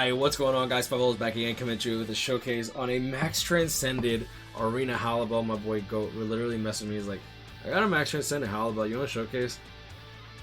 Hi, what's going on, guys? WeBull is back again, coming at you with a showcase on a max transcended arena Halibel. My boy Goat were literally messing with me. He's like, I got a max transcended Halibel, you want a showcase?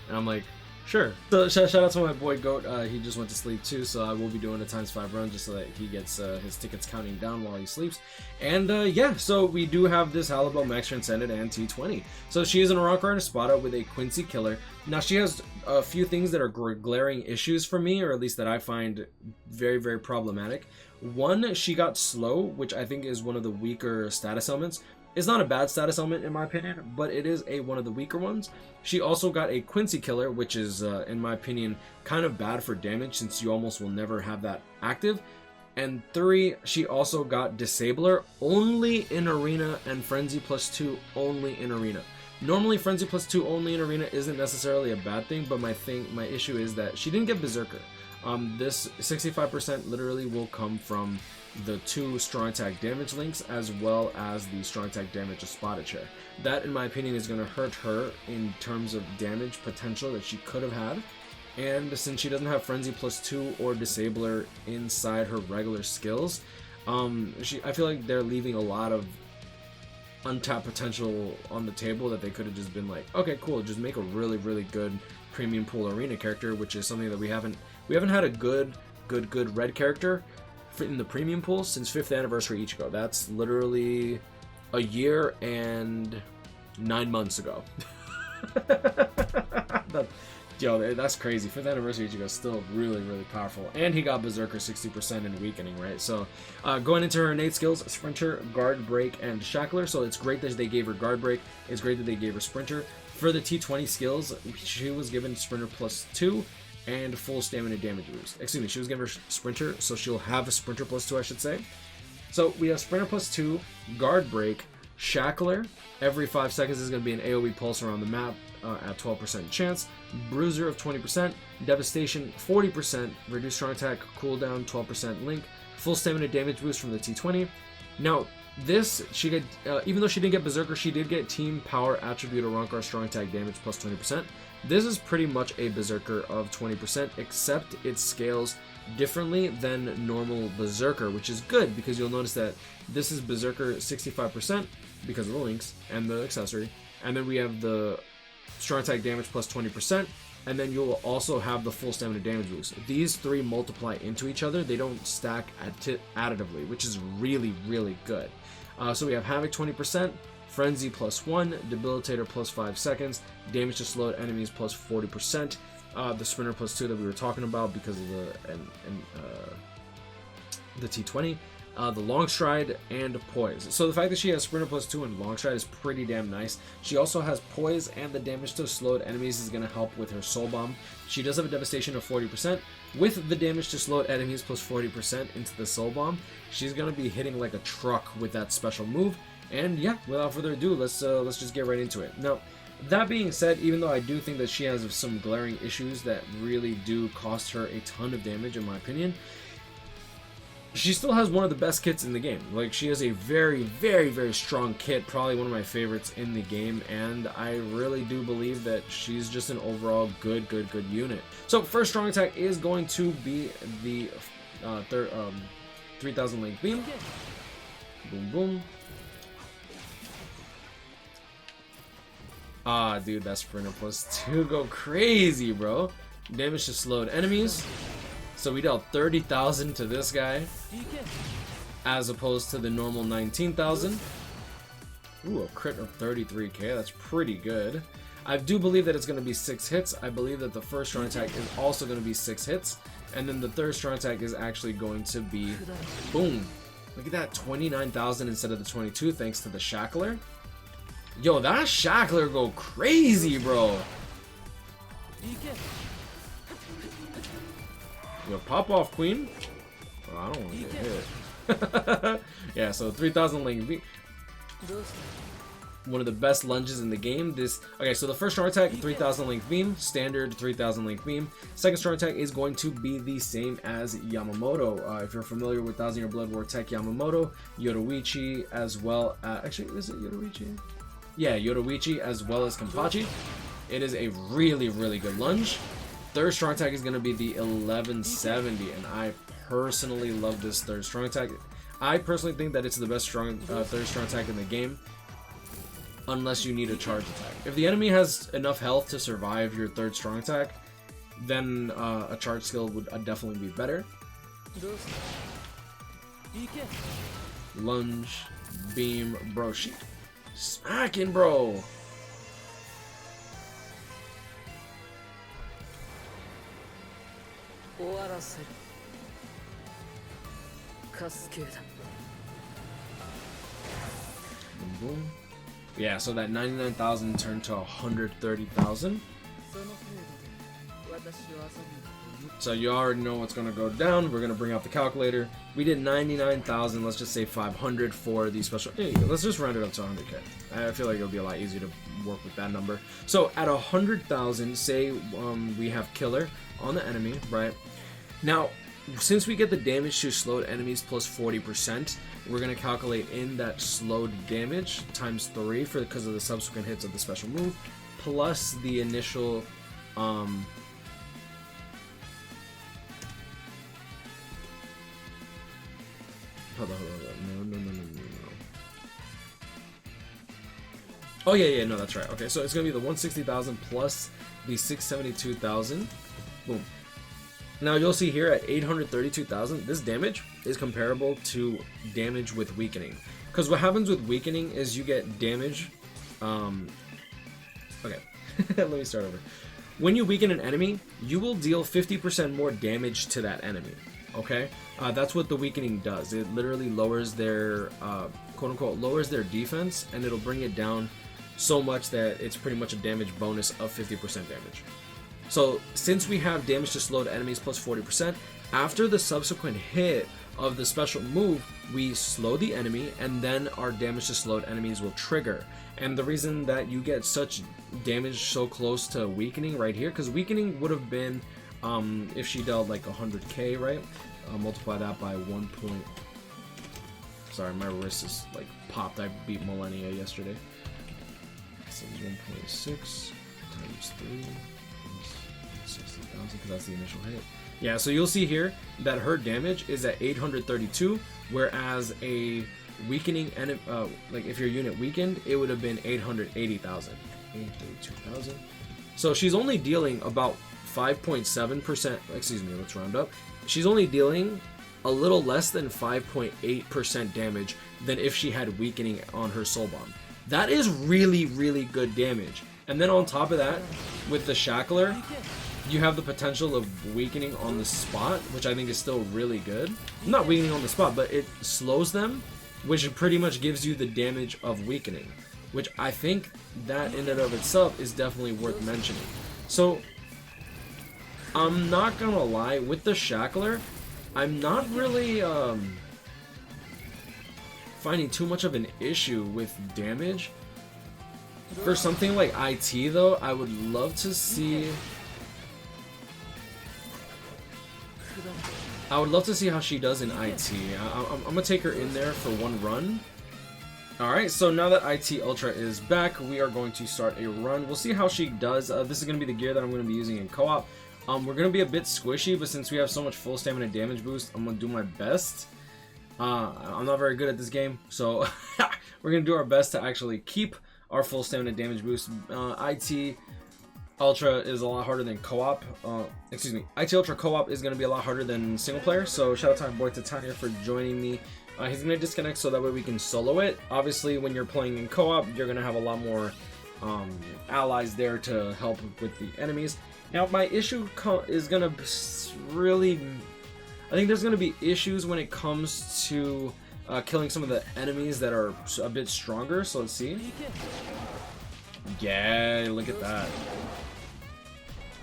And I'm like, sure. So shout out to my boy Goat. He just went to sleep too, so I will be doing a ×5 run just so that he gets his tickets counting down while he sleeps. And yeah, so we do have this Halibel max transcended and T20. So she is an Aurora and a Spada with a Quincy killer. Now she has a few things that are glaring issues for me, or at least that I find very, very problematic. One, she got slow, which I think is one of the weaker status elements. It's not a bad status element in my opinion, but it is one of the weaker ones. She also got a Quincy killer, which is, in my opinion, kind of bad for damage since you almost will never have that active. And 3, she also got Disabler only in Arena and Frenzy +2 only in Arena. Normally Frenzy +2 only in Arena isn't necessarily a bad thing, but my issue is that she didn't get Berserker. This 65% literally will come from the 2 strong attack damage links as well as the strong attack damage of Spotted Chair. That, in my opinion, is going to hurt her in terms of damage potential that she could have had. And since she doesn't have Frenzy +2 or Disabler inside her regular skills, I feel like they're leaving a lot of untapped potential on the table that they could have just been like, okay, cool, just make a really, really good premium pool arena character, which is something that we haven't had a good red character in the premium pool since 5th anniversary Ichigo. That's literally a year and 9 months ago. Yo, that's crazy. 5th anniversary Ichigo is still really, really powerful. And he got Berserker 60% in weakening, right? So going into her innate skills, Sprinter, Guard Break, and Shackler. So it's great that they gave her Guard Break. It's great that they gave her Sprinter. For the T20 skills, she was given Sprinter +2 and full stamina damage boost. Excuse me, she was given her Sprinter, so she'll have a Sprinter +2, I should say. So we have Sprinter +2, Guard Break, Shackler. Every 5 seconds is going to be an AoE pulse around the map at 12% chance. Bruiser of 20%, Devastation 40%, reduced strong attack cooldown 12% link, full stamina damage boost from the T20. Now this, she got, even though she didn't get Berserker, she did get Team Power Attribute Arrancar strong attack damage +20%. This is pretty much a Berserker of 20%, except it scales differently than normal Berserker, which is good because you'll notice that this is Berserker 65% because of the links and the accessory, and then we have the strong attack damage +20%, and then you'll also have the full stamina damage boost. These 3 multiply into each other, they don't stack additively, which is really, really good. So we have Havoc 20%, Frenzy +1, Debilitator +5 seconds, damage to slowed enemies +40%, the Sprinter +2 that we were talking about because of the T20, the Long Stride, and Poise. So the fact that she has Sprinter +2 and Long Stride is pretty damn nice. She also has Poise, and the damage to slowed enemies is going to help with her Soul Bomb. She does have a Devastation of 40%. With the damage to slowed enemies +40% into the Soul Bomb, she's going to be hitting like a truck with that special move. And yeah, without further ado, let's just get right into it. Now, that being said, even though I do think that she has some glaring issues that really do cost her a ton of damage, in my opinion, she still has one of the best kits in the game. Like, she has a very, very, very strong kit, probably one of my favorites in the game, and I really do believe that she's just an overall good unit. So, first strong attack is going to be the 3000 link beam. Boom, boom. Ah, dude, that Sprinter +2 go crazy, bro. Damage to slowed enemies. So we dealt 30,000 to this guy, as opposed to the normal 19,000. Ooh, a crit of 33k. That's pretty good. I do believe that it's going to be 6 hits. I believe that the first strong attack is also going to be 6 hits, and then the third strong attack is actually going to be, boom. Look at that, 29,000 instead of the 22, thanks to the Shackler. Yo, that Shackler go crazy, bro. Yo, pop off, Queen. Oh, I don't want to get hit. Yeah, so 3000 link beam. One of the best lunges in the game. Okay, so the first strong attack, 3000 link beam, standard 3000 link beam. Second strong attack is going to be the same as Yamamoto. If you're familiar with 1000 Year Blood War Tech Yamamoto, Yoruichi, as well. Actually, is it Yoruichi? Yeah, Yoruichi as well as Kenpachi. It is a really, really good lunge. Third strong attack is going to be the 1170, and I personally love this third strong attack. I personally think that it's the best third strong attack in the game, unless you need a charge attack. If the enemy has enough health to survive your third strong attack, then a charge skill would definitely be better. Lunge, beam, bro, she smacking, bro. Boom. Yeah, so that 99,000 turned to 130,000. So you already know what's gonna go down. We're gonna bring out the calculator. We did 99,000. Let's just say 500 for the special. Hey, let's just round it up to 100k. I feel like it'll be a lot easier to work with that number. So at 100,000, say we have killer on the enemy, right? Now, since we get the damage to slowed enemies plus 40%, we're gonna calculate in that slowed damage times 3 because of the subsequent hits of the special move, plus the initial Hold on. No. Oh yeah, no, that's right. Okay, so it's gonna be the 160,000 plus the 672,000. Boom. Now you'll see here at 832,000, this damage is comparable to damage with weakening. Because what happens with weakening is you get damage. Okay, let me start over. When you weaken an enemy, you will deal 50% more damage to that enemy. Okay, that's what the weakening does. It literally lowers their quote unquote lowers their defense, and it'll bring it down so much that it's pretty much a damage bonus of 50% damage. So since we have damage to slowed enemies plus 40%, after the subsequent hit of the special move, we slow the enemy, and then our damage to slowed enemies will trigger. And the reason that you get such damage so close to weakening right here, because weakening would have been if she dealt like 100k, right? Multiply that by 1 point. Sorry, my wrist is like popped. I beat Millennia yesterday. So 1.6 times 3 is 60,000 because that's the initial hit. Yeah, so you'll see here that her damage is at 832, whereas a weakening enemy, like if your unit weakened, it would have been 880,000. 832,000. So she's only dealing about 5.7%, excuse me, let's round up. She's only dealing a little less than 5.8% damage than if she had weakening on her soul bomb. That is really, really good damage. And then on top of that, with the shackler, you have the potential of weakening on the spot, which I think is still really good. Not weakening on the spot, but it slows them, which pretty much gives you the damage of weakening, which I think that in and of itself is definitely worth mentioning. So I'm not gonna lie, with the shackler, I'm not really finding too much of an issue with damage. For something like IT though, I would love to see how she does in IT. I'm gonna take her in there for one run. Alright, so now that IT Ultra is back, we are going to start a run. We'll see how she does. This is going to be the gear that I'm going to be using in co-op. We're going to be a bit squishy, but since we have so much full stamina damage boost, I'm going to do my best. I'm not very good at this game, so we're going to do our best to actually keep our full stamina damage boost. IT Ultra is a lot harder than co-op. Excuse me, IT Ultra co-op is going to be a lot harder than single player, so shout out to my boy Titania for joining me. He's going to disconnect so that way we can solo it. Obviously, when you're playing in co-op, you're going to have a lot more allies there to help with the enemies. Now, my issue is going to really... I think there's going to be issues when it comes to killing some of the enemies that are a bit stronger. So let's see. Yeah, look at that.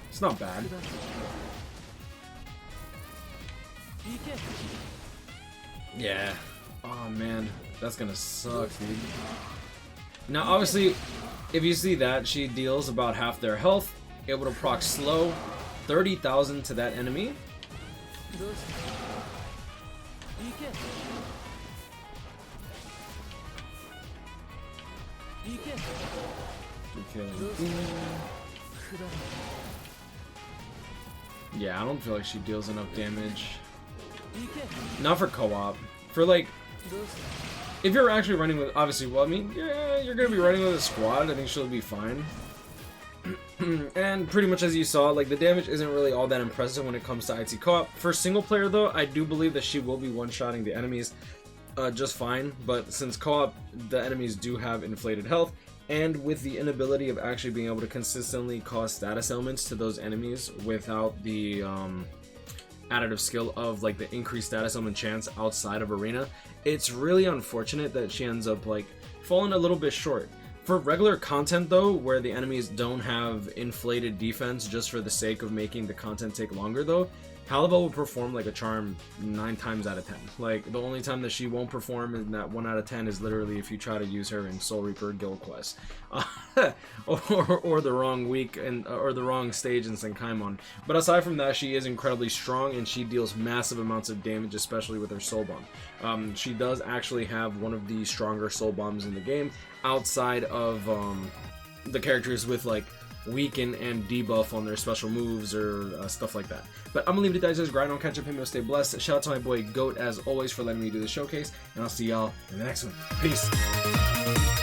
It's not bad. Yeah. Oh man, that's gonna suck, dude. Now obviously, if you see that, she deals about half their health, able to proc slow, 30,000 to that enemy. Yeah, I don't feel like she deals enough damage. Not for co-op. For like, if you're actually running with, obviously, well, I mean, yeah, you're gonna be running with a squad. I think she'll be fine. And pretty much as you saw, like, the damage isn't really all that impressive when it comes to IT co-op. For single player though, I do believe that she will be one-shotting the enemies just fine, but since co-op, the enemies do have inflated health, and with the inability of actually being able to consistently cause status ailments to those enemies without the additive skill of like the increased status ailment chance outside of arena, it's really unfortunate that she ends up like falling a little bit short. For regular content though, where the enemies don't have inflated defense just for the sake of making the content take longer though, Halibel will perform like a charm 9 times out of 10. Like, the only time that she won't perform in that 1 out of 10 is literally if you try to use her in Soul Reaper Guild Quest. Or the wrong week, or the wrong stage in Senkaimon. But aside from that, she is incredibly strong, and she deals massive amounts of damage, especially with her Soul Bomb. She does actually have one of the stronger Soul Bombs in the game, outside of the characters with, like, weaken and debuff on their special moves or stuff like that. But I'm gonna leave it to you guys. Grind on, catch up, him, stay blessed. Shout out to my boy Goat as always for letting me do the showcase, and I'll see y'all in the next one. Peace.